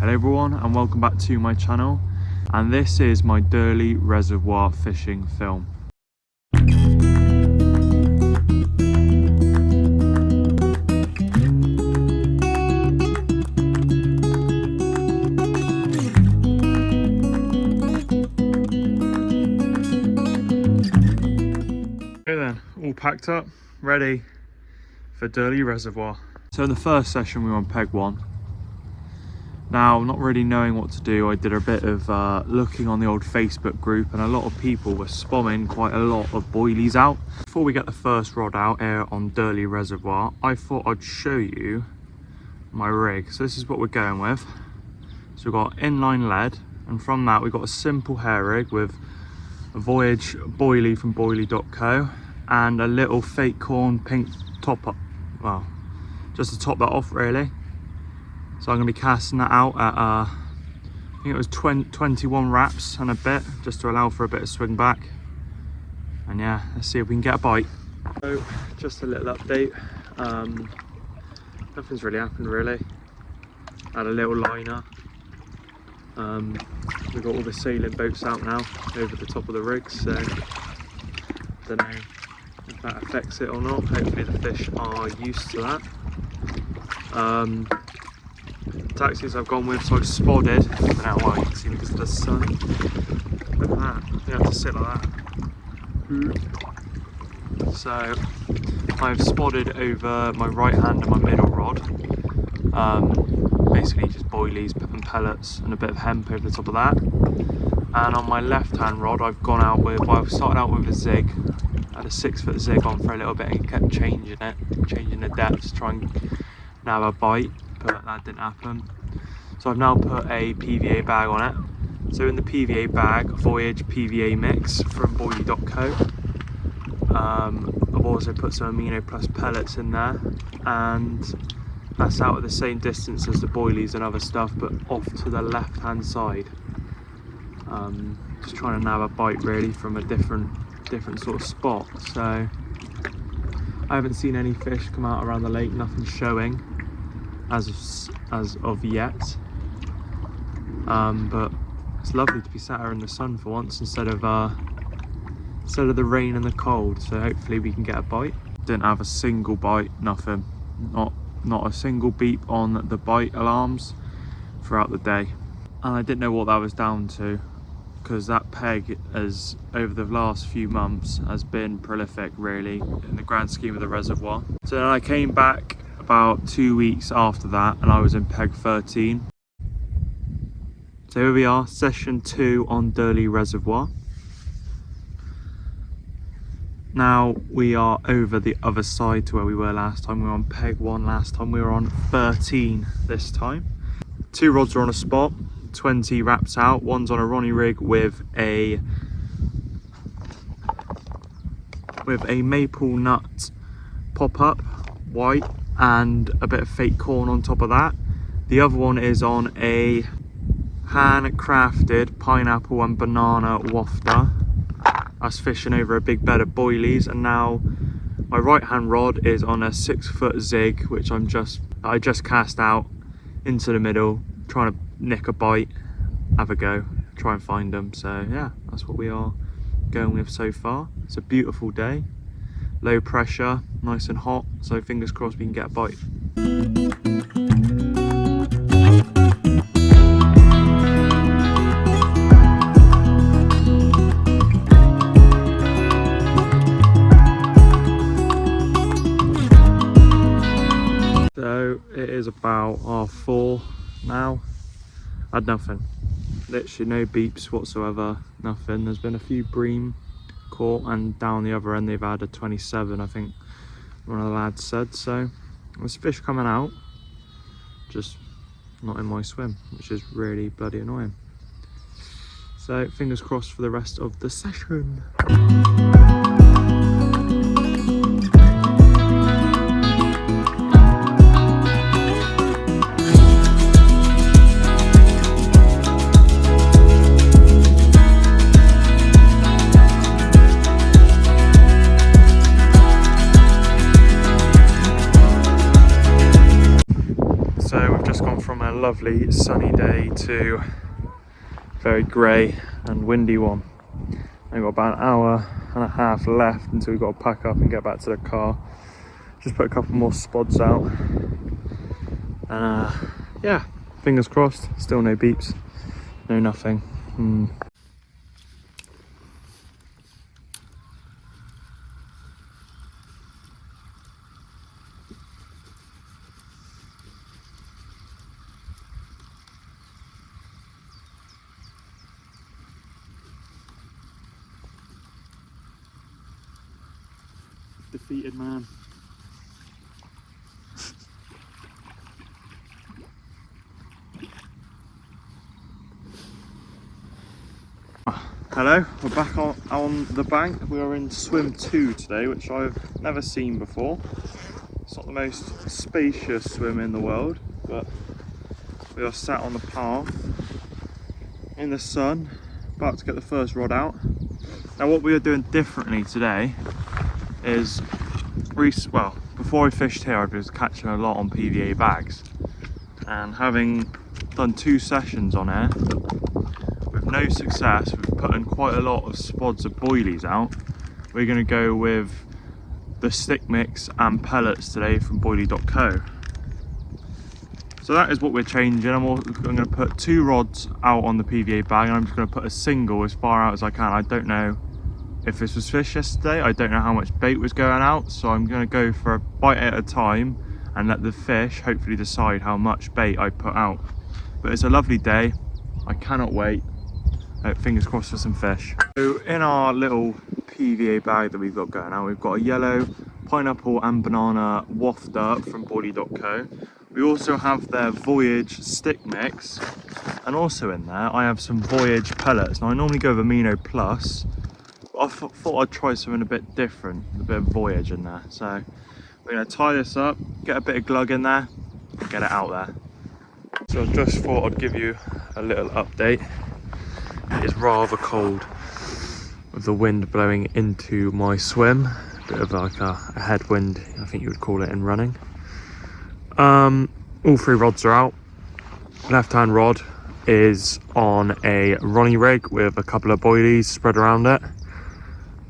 Hello everyone and welcome back to my channel, and this is my Durleigh Reservoir fishing film. Okay then, all packed up, ready for Durleigh Reservoir. So in the first session we were on peg 1. Now, not really knowing what to do, I did a bit of looking on the old Facebook group, and a lot of people were spamming quite a lot of boilies out. Before we get the first rod out here on Durleigh Reservoir, I thought I'd show you my rig. So this is what we're going with. So we've got inline lead, and from that we've got a simple hair rig with a Voyage boilie from boilie.co and a little fake corn pink top up, well, just to top that off really. So I'm going to be casting that out at I think it was 21 wraps and a bit, just to allow for a bit of swing back. And yeah, let's see if we can get a bite. So just a little update, nothing's really happened really. Had a little liner. We've got all the sailing boats out now over the top of the rig, so don't know if that affects it or not. Hopefully the fish are used to that. Taxis I've gone with, so I've spotted, now well you can see because of the sun. Look at that, you have to sit like that. So I've spotted over my right hand and my middle rod, basically just boilies and pellets and a bit of hemp over the top of that. And on my left hand rod I've gone out with, well, I've started out with a zig. I had a 6-foot zig on for a little bit and kept changing the depth to try and nab a bite, but that didn't happen. So I've now put a PVA bag on it. So in the PVA bag, Voyage PVA mix from boilie.co. I've also put some Amino Plus pellets in there, and that's out at the same distance as the boilies and other stuff, but off to the left hand side. Just trying to nab a bite really from a different sort of spot. So I haven't seen any fish come out around the lake, nothing showing as of yet, but it's lovely to be sat here in the sun for once instead of the rain and the cold. So hopefully we can get a bite. Didn't have a single bite, nothing, not a single beep on the bite alarms throughout the day, and I didn't know what that was down to, because that peg has, over the last few months, has been prolific really in the grand scheme of the reservoir. So then I came back about 2 weeks after that and I was in peg 13. So here we are, session 2 on Durleigh Reservoir. Now we are over the other side to where we were last time. We were on peg 1 last time, we were on 13 this time. 2 rods are on a spot, 20 wraps out. One's on a Ronnie rig with a maple nut pop-up white and a bit of fake corn on top of that. The other one is on a handcrafted pineapple and banana wafter. I was fishing over a big bed of boilies, and now my right hand rod is on a 6-foot zig, which I just cast out into the middle, trying to nick a bite, have a go, try and find them. So yeah, that's what we are going with so far. It's a beautiful day, low pressure, nice and hot, so fingers crossed we can get a bite. So it is about 4:30 now. I had nothing, literally no beeps whatsoever, nothing. There's been a few bream caught, and down the other end they've had a 27, I think one of the lads said. So there's fish coming out, just not in my swim, which is really bloody annoying. So fingers crossed for the rest of the session. lovely sunny day to very grey and windy one. I've got about an hour and a half left until we've got to pack up and get back to the car. Just put a couple more spods out. And yeah, fingers crossed, still no beeps, no nothing. Defeated man. Hello, we're back on the bank. We are in swim 2 today, which I've never seen before. It's not the most spacious swim in the world, but we are sat on the path in the sun, about to get the first rod out. Now what we are doing differently today is, well, before I fished here I was catching a lot on PVA bags, and having done 2 sessions on air with no success, we've put in quite a lot of spods of boilies out. We're going to go with the stick mix and pellets today from boilie.co. So that is what we're changing. I'm going to put 2 rods out on the PVA bag, and I'm just going to put a single as far out as I can. I don't know if this was fish yesterday, I don't know how much bait was going out, so I'm going to go for a bite at a time and let the fish hopefully decide how much bait I put out. But it's a lovely day, I cannot wait. Fingers crossed for some fish. So in our little PVA bag that we've got going out, we've got a yellow pineapple and banana waft up from boilie.co. We also have their Voyage stick mix, and also in there I have some Voyage pellets. Now I normally go with Amino Plus, I thought I'd try something a bit different, a bit of Voyage in there. So we're going to tie this up, get a bit of glug in there, and get it out there. So I just thought I'd give you a little update. It is rather cold with the wind blowing into my swim. A bit of like a headwind, I think you would call it in running. All 3 rods are out. Left hand rod is on a Ronnie rig with a couple of boilies spread around it.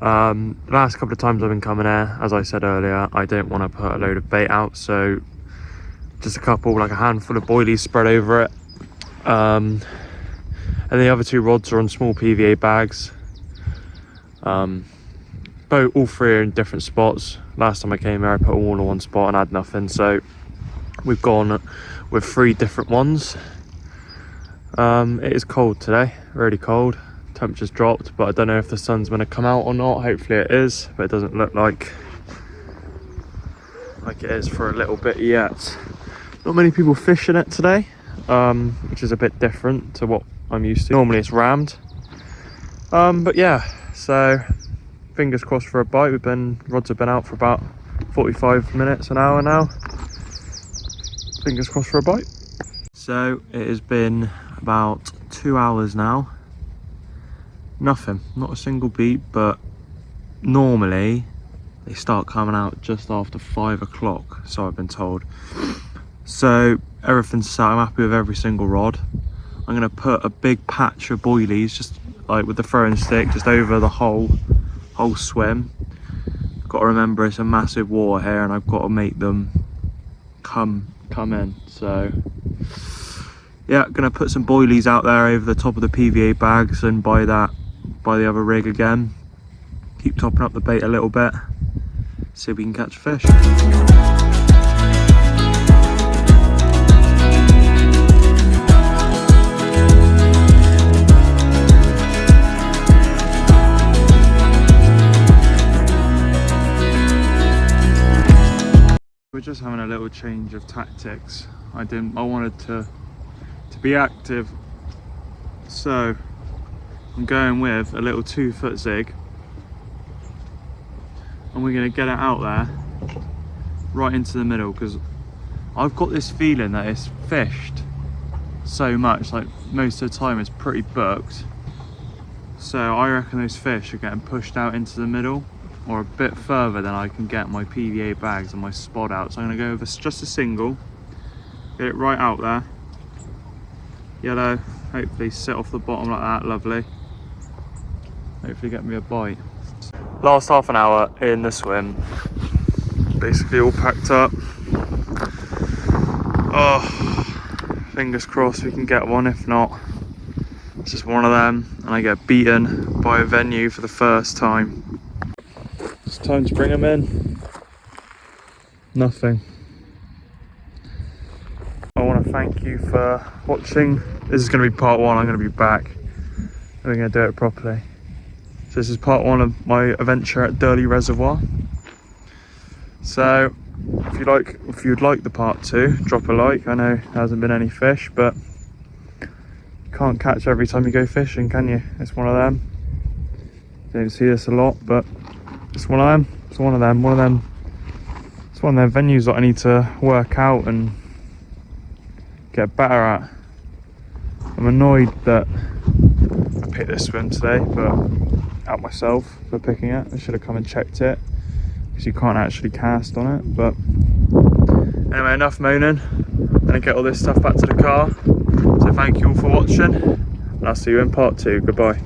The last couple of times I've been coming here, as I said earlier, I don't want to put a load of bait out, so just a couple, like a handful of boilies spread over it. And the other 2 rods are on small PVA bags. All 3 are in different spots. Last time I came here I put all in one spot and had nothing, so we've gone with 3 different ones. It is cold today, really cold. Temperature's dropped, but I don't know if the sun's going to come out or not. Hopefully it is, but it doesn't look like it is for a little bit yet. Not many people fishing it today, which is a bit different to what I'm used to. Normally it's rammed, but yeah, so fingers crossed for a bite. Rods have been out for about 45 minutes, an hour now. Fingers crossed for a bite. So it has been about 2 hours now. Nothing, not a single beat, but normally they start coming out just after 5 o'clock, so I've been told. So everything's set, I'm happy with every single rod. I'm going to put a big patch of boilies, just like with the throwing stick, just over the whole swim. Got to remember it's a massive water here, and I've got to make them come in. So yeah, gonna put some boilies out there over the top of the PVA bags, and by the other rig again. Keep topping up the bait a little bit, see if we can catch fish. We're just having a little change of tactics. I wanted to be active, so I'm going with a little 2-foot zig, and we're going to get it out there right into the middle, because I've got this feeling that it's fished so much, like most of the time it's pretty booked, so I reckon those fish are getting pushed out into the middle, or a bit further than I can get my PVA bags and my spot out. So I'm going to go with just a single, get it right out there, yellow. Hopefully sit off the bottom like that, lovely. Hopefully get me a bite. Last half an hour in the swim. Basically all packed up. Oh, fingers crossed we can get one. If not, it's just one of them and I get beaten by a venue for the first time. It's time to bring them in. Nothing. I want to thank you for watching. This is going to be part one. I'm going to be back and we're going to do it properly. So this is part one of my adventure at Durleigh Reservoir. So if you'd like the part two, drop a like. I know there hasn't been any fish, but you can't catch every time you go fishing, can you? It's one of them. Don't see this a lot, but it's one of them. It's one of them. It's one of them venues that I need to work out and get better at. I'm annoyed that I picked this swim today, but out myself for picking it. I should have come and checked it, because you can't actually cast on it. But anyway, enough moaning. I'm gonna get all this stuff back to the car. So thank you all for watching, and I'll see you in part two. Goodbye.